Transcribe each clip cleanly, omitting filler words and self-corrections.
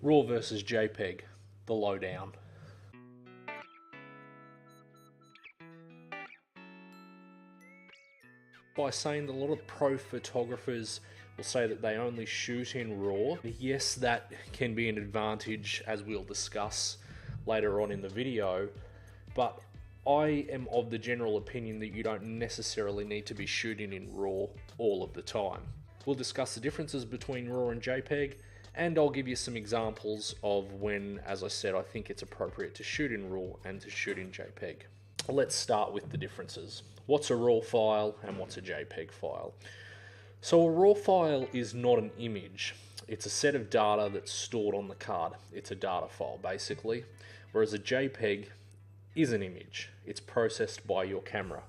RAW versus JPEG, the lowdown. By saying that a lot of pro photographers will say that they only shoot in RAW. Yes, that can be an advantage, as we'll discuss later on in the video, but I am of the general opinion that you don't necessarily need to be shooting in RAW all of the time. We'll discuss the differences between RAW and JPEG, and I'll give you some examples of when, as I said, I think it's appropriate to shoot in RAW and to shoot in JPEG. Let's start with the differences. What's a RAW file and what's a JPEG file? So a RAW file is not an image. It's a set of data that's stored on the card. It's a data file, basically. Whereas a JPEG is an image. It's processed by your camera.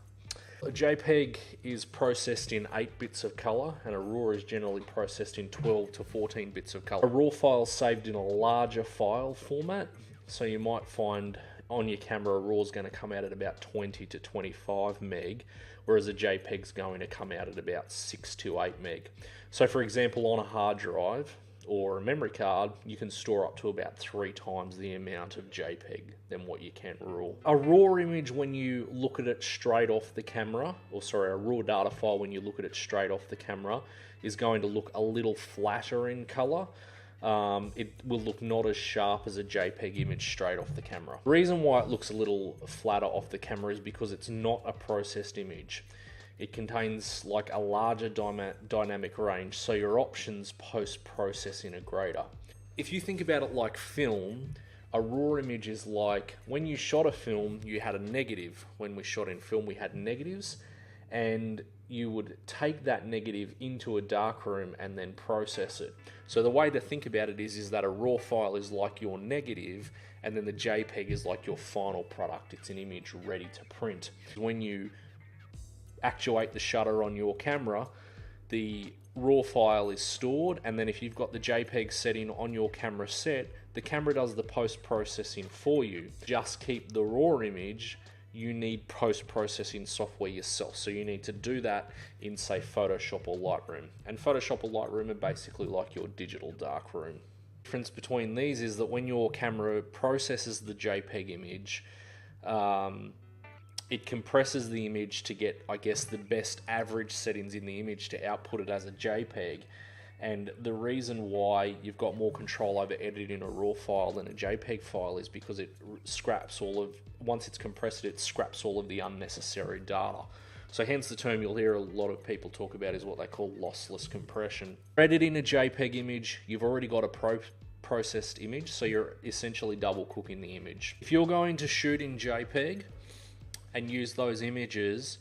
A JPEG is processed in 8 bits of color, and a RAW is generally processed in 12 to 14 bits of color. A RAW file is saved in a larger file format, so you might find on your camera a RAW is going to come out at about 20 to 25 meg, whereas a JPEG is going to come out at about 6 to 8 meg. So for example, on a hard drive or a memory card, you can store up to about 3 times the amount of JPEG than what you can RAW. A RAW image, when you look at it straight off the camera, a RAW data file when you look at it straight off the camera, is going to look a little flatter in color. It will look not as sharp as a JPEG image straight off the camera. The reason why it looks a little flatter off the camera is because it's not a processed image. It contains like a larger dynamic range, so your options post-processing are greater. If you think about it like film, a RAW image is like when you shot a film, you had a negative. When we shot in film, we had negatives, and you would take that negative into a darkroom and then process it. So the way to think about it is that a RAW file is like your negative, and then the JPEG is like your final product. It's an image ready to print. When you actuate the shutter on your camera, the RAW file is stored, and then if you've got the JPEG setting on your camera set, the camera does the post-processing for you. Just keep the RAW image, you need post-processing software yourself. So you need to do that in, say, Photoshop or Lightroom. And Photoshop or Lightroom are basically like your digital darkroom. The difference between these is that when your camera processes the JPEG image, it compresses the image to get, I guess, the best average settings in the image to output it as a JPEG. And the reason why you've got more control over editing a RAW file than a JPEG file is because it scraps once it's compressed, it scraps all of the unnecessary data. So hence the term you'll hear a lot of people talk about is what they call lossless compression. For editing a JPEG image, you've already got a processed image, so you're essentially double cooking the image. If you're going to shoot in JPEG and use those images,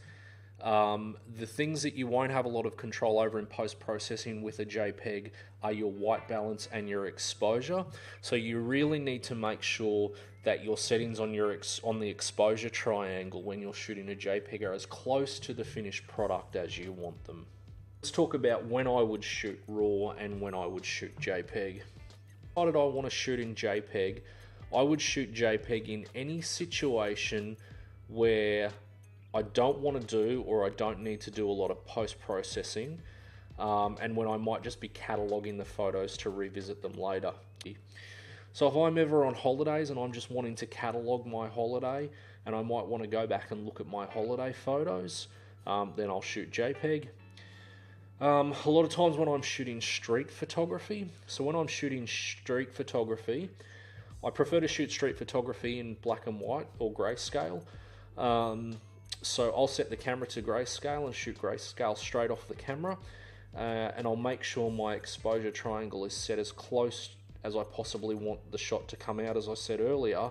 the things that you won't have a lot of control over in post-processing with a JPEG are your white balance and your exposure. So you really need to make sure that your settings on the exposure triangle when you're shooting a JPEG are as close to the finished product as you want them. Let's talk about when I would shoot RAW and when I would shoot JPEG. Why did I want to shoot in JPEG? I would shoot JPEG in any situation where I don't want to do or I don't need to do a lot of post-processing, and when I might just be cataloging the photos to revisit them later. So if I'm ever on holidays and I'm just wanting to catalog my holiday and I might want to go back and look at my holiday photos, then I'll shoot JPEG. A lot of times when I'm shooting street photography, so when I'm shooting street photography, I prefer to shoot street photography in black and white or grayscale. So I'll set the camera to grayscale and shoot grayscale straight off the camera, and I'll make sure my exposure triangle is set as close as I possibly want the shot to come out, as I said earlier,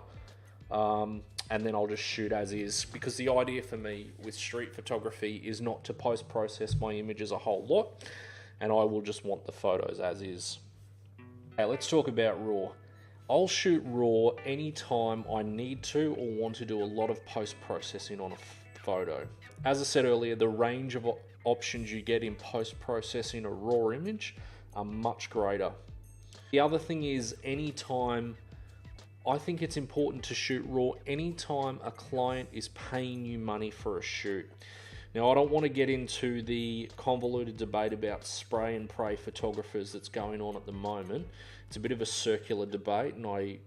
and then I'll just shoot as is, because the idea for me with street photography is not to post-process my images a whole lot, and I will just want the photos as is. Okay, let's talk about RAW. I'll shoot RAW anytime I need to or want to do a lot of post-processing on a photo. As I said earlier, the range of options you get in post-processing a RAW image are much greater. The other thing is, I think it's important to shoot RAW anytime a client is paying you money for a shoot. Now, I don't want to get into the convoluted debate about spray and pray photographers that's going on at the moment. It's a bit of a circular debate, and I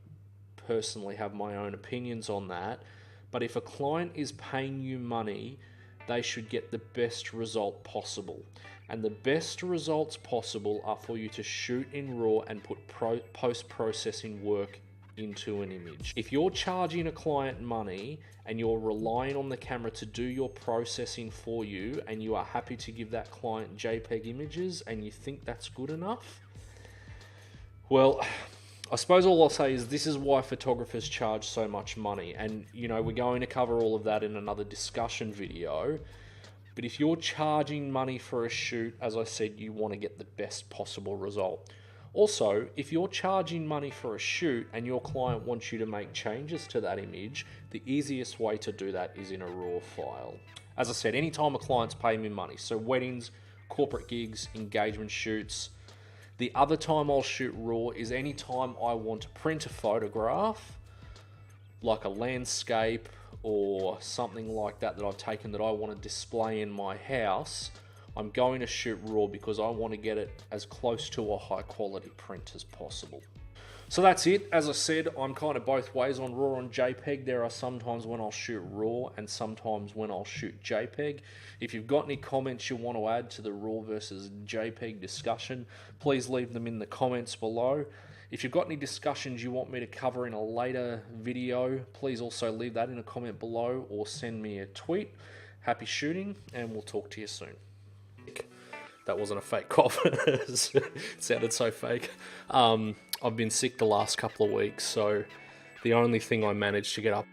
personally have my own opinions on that. But if a client is paying you money, they should get the best result possible. And the best results possible are for you to shoot in RAW and put post-processing work into an image. If you're charging a client money and you're relying on the camera to do your processing for you, and you are happy to give that client JPEG images and you think that's good enough, well, I suppose all I'll say is this is why photographers charge so much money. And, you know, we're going to cover all of that in another discussion video. But if you're charging money for a shoot, as I said, you want to get the best possible result. Also, if you're charging money for a shoot and your client wants you to make changes to that image, the easiest way to do that is in a RAW file. As I said, anytime a client's paying me money, so weddings, corporate gigs, engagement shoots. The other time I'll shoot RAW is anytime I want to print a photograph, like a landscape or something like that that I've taken that I want to display in my house. I'm going to shoot RAW because I want to get it as close to a high quality print as possible. So that's it. As I said, I'm kind of both ways on RAW and JPEG. There are some times when I'll shoot RAW and sometimes when I'll shoot JPEG. If you've got any comments you want to add to the RAW versus JPEG discussion, please leave them in the comments below. If you've got any discussions you want me to cover in a later video, please also leave that in a comment below or send me a tweet. Happy shooting, and we'll talk to you soon. That wasn't a fake cough. It sounded so fake. I've been sick the last couple of weeks, so the only thing I managed to get up